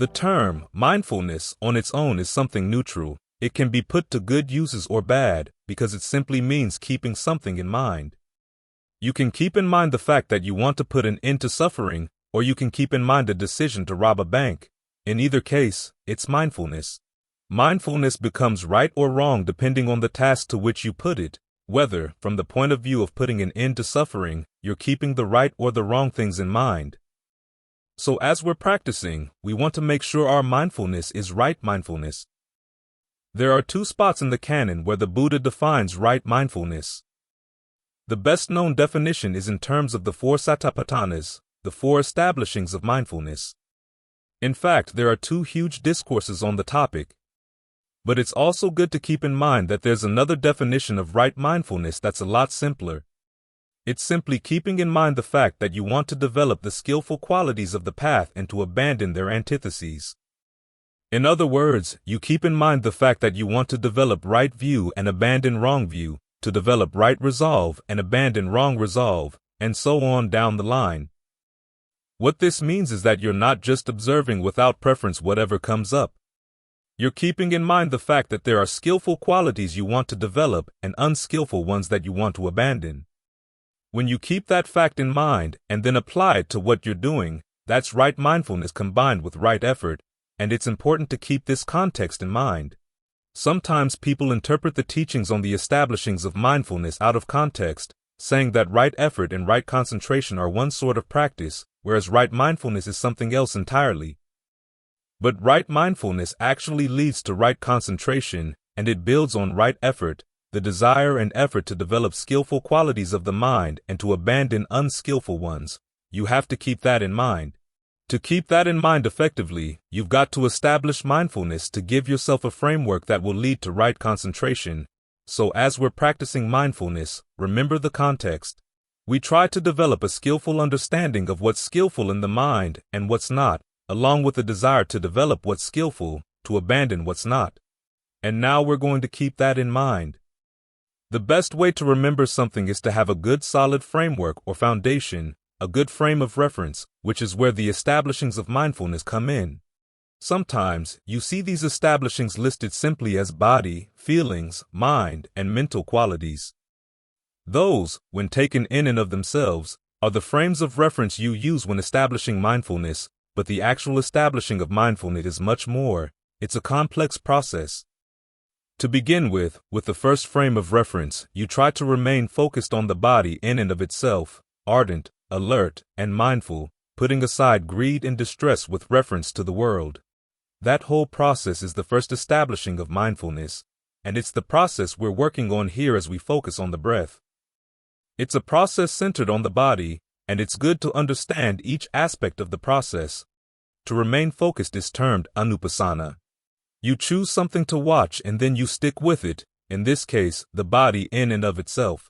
The term mindfulness on its own is something neutral. It can be put to good uses or bad because it simply means keeping something in mind. You can keep in mind the fact that you want to put an end to suffering, or you can keep in mind a decision to rob a bank. In either case, it's mindfulness. Mindfulness becomes right or wrong depending on the task to which you put it, whether, from the point of view of putting an end to suffering, you're keeping the right or the wrong things in mind. So as we're practicing, we want to make sure our mindfulness is right mindfulness. There are 2 spots in the canon where the Buddha defines right mindfulness. The best-known definition is in terms of the 4 satipatthanas, the 4 establishings of mindfulness. In fact, there are 2 huge discourses on the topic. But it's also good to keep in mind that there's another definition of right mindfulness that's a lot simpler. It's simply keeping in mind the fact that you want to develop the skillful qualities of the path and to abandon their antitheses. In other words, you keep in mind the fact that you want to develop right view and abandon wrong view, to develop right resolve and abandon wrong resolve, and so on down the line. What this means is that you're not just observing without preference whatever comes up. You're keeping in mind the fact that there are skillful qualities you want to develop and unskillful ones that you want to abandon. When you keep that fact in mind and then apply it to what you're doing, that's right mindfulness combined with right effort, and it's important to keep this context in mind. Sometimes people interpret the teachings on the establishings of mindfulness out of context, saying that right effort and right concentration are one sort of practice, whereas right mindfulness is something else entirely. But right mindfulness actually leads to right concentration, and it builds on right effort, the desire and effort to develop skillful qualities of the mind and to abandon unskillful ones. You have to keep that in mind. To keep that in mind effectively, you've got to establish mindfulness to give yourself a framework that will lead to right concentration. So as we're practicing mindfulness, remember the context. We try to develop a skillful understanding of what's skillful in the mind and what's not, along with the desire to develop what's skillful, to abandon what's not. And now we're going to keep that in mind. The best way to remember something is to have a good solid framework or foundation, a good frame of reference, which is where the establishings of mindfulness come in. Sometimes, you see these establishings listed simply as body, feelings, mind, and mental qualities. Those, when taken in and of themselves, are the frames of reference you use when establishing mindfulness, but the actual establishing of mindfulness is much more. It's a complex process. To begin with the first frame of reference, you try to remain focused on the body in and of itself, ardent, alert, and mindful, putting aside greed and distress with reference to the world. That whole process is the first establishing of mindfulness, and it's the process we're working on here as we focus on the breath. It's a process centered on the body, and it's good to understand each aspect of the process. To remain focused is termed anupassana. You choose something to watch and then you stick with it, in this case, the body in and of itself.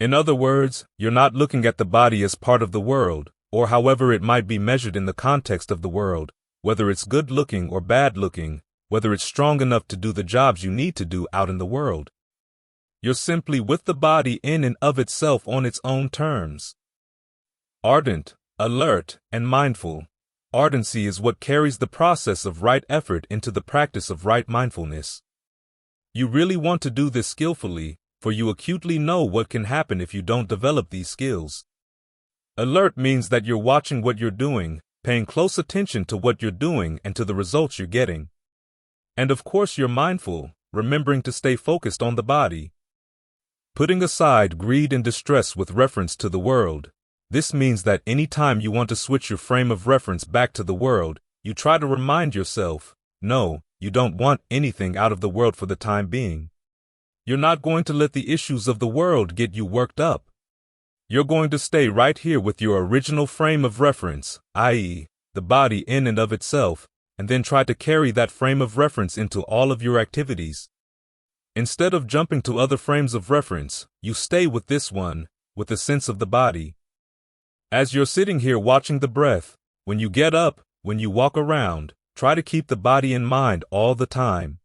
In other words, you're not looking at the body as part of the world, or however it might be measured in the context of the world, whether it's good looking or bad looking, whether it's strong enough to do the jobs you need to do out in the world. You're simply with the body in and of itself on its own terms. Ardent, alert, and mindful. Ardency is what carries the process of right effort into the practice of right mindfulness. You really want to do this skillfully, for you acutely know what can happen if you don't develop these skills. Alert means that you're watching what you're doing, paying close attention to what you're doing and to the results you're getting. And of course you're mindful, remembering to stay focused on the body. Putting aside greed and distress with reference to the world. This means that any time you want to switch your frame of reference back to the world, you try to remind yourself, no, you don't want anything out of the world for the time being. You're not going to let the issues of the world get you worked up. You're going to stay right here with your original frame of reference, i.e., the body in and of itself, and then try to carry that frame of reference into all of your activities. Instead of jumping to other frames of reference, you stay with this one, with the sense of the body. As you're sitting here watching the breath, when you get up, when you walk around, try to keep the body in mind all the time.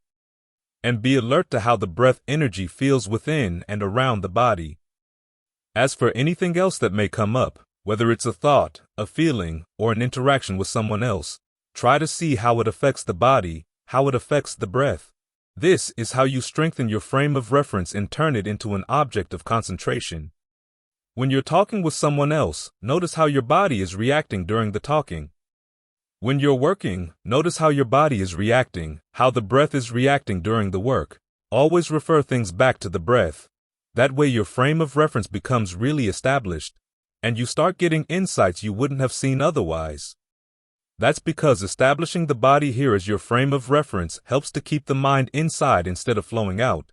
And be alert to how the breath energy feels within and around the body. As for anything else that may come up, whether it's a thought, a feeling, or an interaction with someone else, Try to see how it affects the body, how it affects the breath. This is how you strengthen your frame of reference and turn it into an object of concentration. When you're talking with someone else, notice how your body is reacting during the talking. When you're working, notice how your body is reacting, how the breath is reacting during the work. Always refer things back to the breath. That way your frame of reference becomes really established, and you start getting insights you wouldn't have seen otherwise. That's because establishing the body here as your frame of reference helps to keep the mind inside instead of flowing out.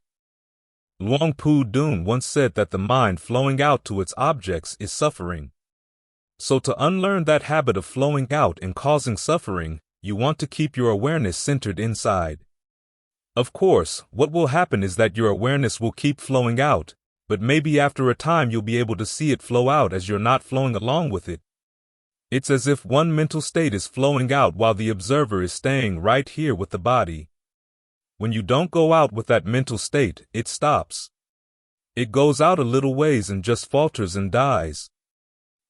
Luang Pu Dun once said that the mind flowing out to its objects is suffering. So to unlearn that habit of flowing out and causing suffering, you want to keep your awareness centered inside. Of course, what will happen is that your awareness will keep flowing out, but maybe after a time you'll be able to see it flow out as you're not flowing along with it. It's as if one mental state is flowing out while the observer is staying right here with the body. When you don't go out with that mental state, it stops. It goes out a little ways and just falters and dies.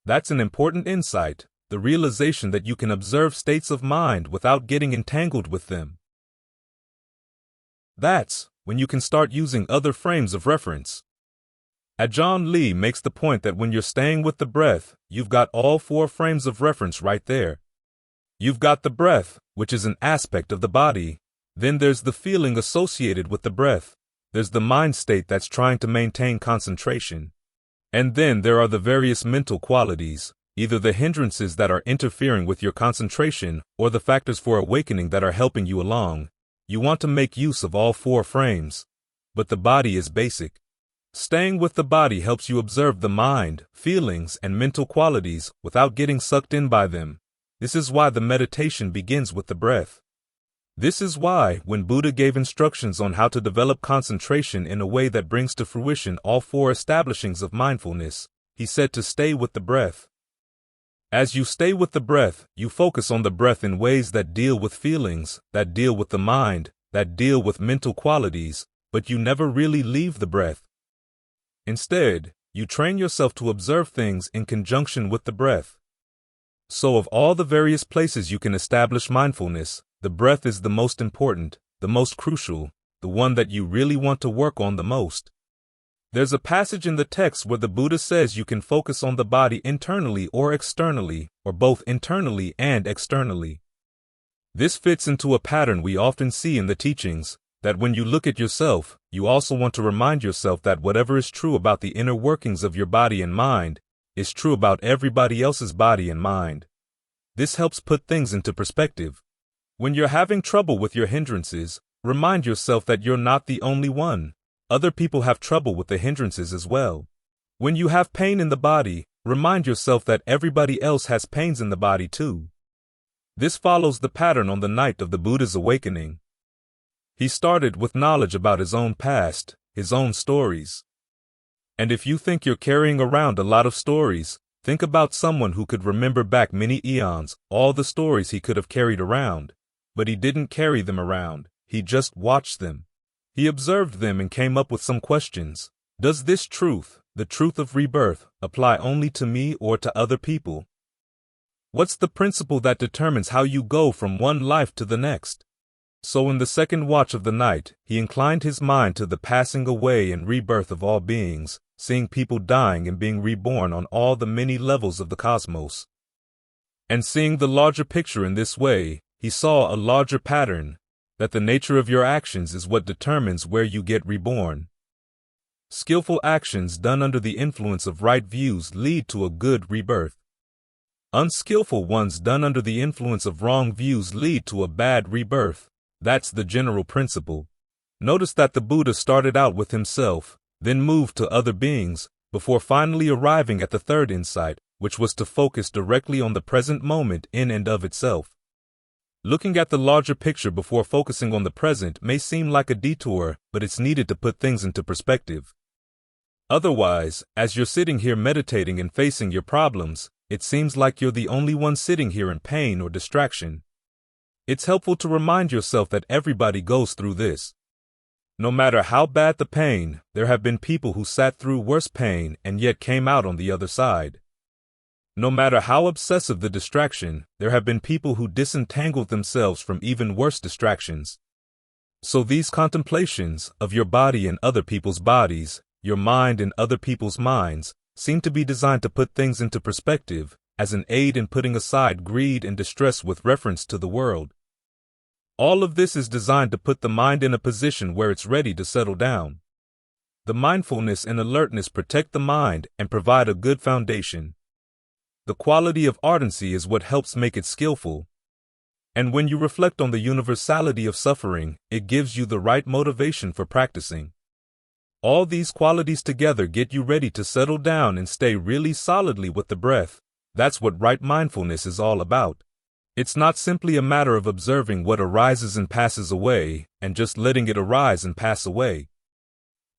That's an important insight, the realization that you can observe states of mind without getting entangled with them. That's when you can start using other frames of reference. Ajahn Lee makes the point that when you're staying with the breath, you've got all four frames of reference right there. You've got the breath, which is an aspect of the body. Then there's the feeling associated with the breath. There's the mind state that's trying to maintain concentration. And then there are the various mental qualities, either the hindrances that are interfering with your concentration or the factors for awakening that are helping you along. You want to make use of all four frames. But the body is basic. Staying with the body helps you observe the mind, feelings, and mental qualities without getting sucked in by them. This is why the meditation begins with the breath. This is why, when Buddha gave instructions on how to develop concentration in a way that brings to fruition all four establishings of mindfulness, he said to stay with the breath. As you stay with the breath, you focus on the breath in ways that deal with feelings, that deal with the mind, that deal with mental qualities, but you never really leave the breath. Instead, you train yourself to observe things in conjunction with the breath. So of all the various places you can establish mindfulness, the breath is the most important, the most crucial, the one that you really want to work on the most. There's a passage in the text where the Buddha says you can focus on the body internally or externally, or both internally and externally. This fits into a pattern we often see in the teachings, that when you look at yourself, you also want to remind yourself that whatever is true about the inner workings of your body and mind is true about everybody else's body and mind. This helps put things into perspective. When you're having trouble with your hindrances, remind yourself that you're not the only one. Other people have trouble with the hindrances as well. When you have pain in the body, remind yourself that everybody else has pains in the body too. This follows the pattern on the night of the Buddha's awakening. He started with knowledge about his own past, his own stories. And if you think you're carrying around a lot of stories, think about someone who could remember back many eons, all the stories he could have carried around. But he didn't carry them around, he just watched them. He observed them and came up with some questions. Does this truth, the truth of rebirth, apply only to me or to other people? What's the principle that determines how you go from one life to the next? So in the second watch of the night, he inclined his mind to the passing away and rebirth of all beings, seeing people dying and being reborn on all the many levels of the cosmos. And seeing the larger picture in this way, he saw a larger pattern, that the nature of your actions is what determines where you get reborn. Skillful actions done under the influence of right views lead to a good rebirth. Unskillful ones done under the influence of wrong views lead to a bad rebirth. That's the general principle. Notice that the Buddha started out with himself, then moved to other beings, before finally arriving at the third insight, which was to focus directly on the present moment in and of itself. Looking at the larger picture before focusing on the present may seem like a detour, but it's needed to put things into perspective. Otherwise, as you're sitting here meditating and facing your problems, it seems like you're the only one sitting here in pain or distraction. It's helpful to remind yourself that everybody goes through this. No matter how bad the pain, there have been people who sat through worse pain and yet came out on the other side. No matter how obsessive the distraction, there have been people who disentangled themselves from even worse distractions. So these contemplations of your body and other people's bodies, your mind and other people's minds, seem to be designed to put things into perspective, as an aid in putting aside greed and distress with reference to the world. All of this is designed to put the mind in a position where it's ready to settle down. The mindfulness and alertness protect the mind and provide a good foundation. The quality of ardency is what helps make it skillful. And when you reflect on the universality of suffering, it gives you the right motivation for practicing. All these qualities together get you ready to settle down and stay really solidly with the breath. That's what right mindfulness is all about. It's not simply a matter of observing what arises and passes away, and just letting it arise and pass away.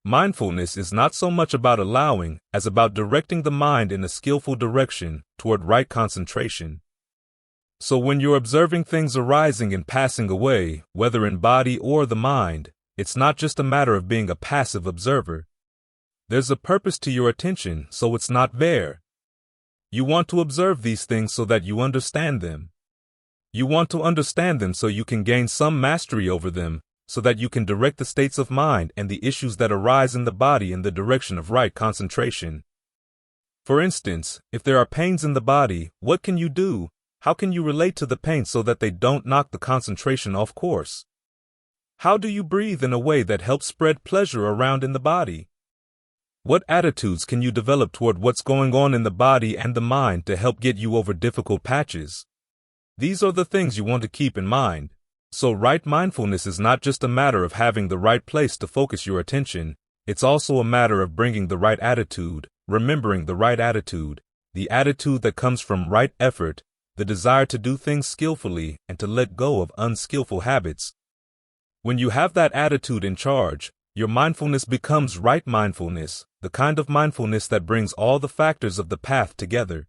Mindfulness is not so much about allowing as about directing the mind in a skillful direction toward right concentration. So when you're observing things arising and passing away, whether in body or the mind, it's not just a matter of being a passive observer. There's a purpose to your attention, so it's not bare. You want to observe these things so that you understand them. You want to understand them so you can gain some mastery over them, so that you can direct the states of mind and the issues that arise in the body in the direction of right concentration. For instance, if there are pains in the body, what can you do? How can you relate to the pain so that they don't knock the concentration off course? How do you breathe in a way that helps spread pleasure around in the body? What attitudes can you develop toward what's going on in the body and the mind to help get you over difficult patches? These are the things you want to keep in mind. So right mindfulness is not just a matter of having the right place to focus your attention, it's also a matter of bringing the right attitude, remembering the right attitude, the attitude that comes from right effort, the desire to do things skillfully and to let go of unskillful habits. When you have that attitude in charge, your mindfulness becomes right mindfulness, the kind of mindfulness that brings all the factors of the path together.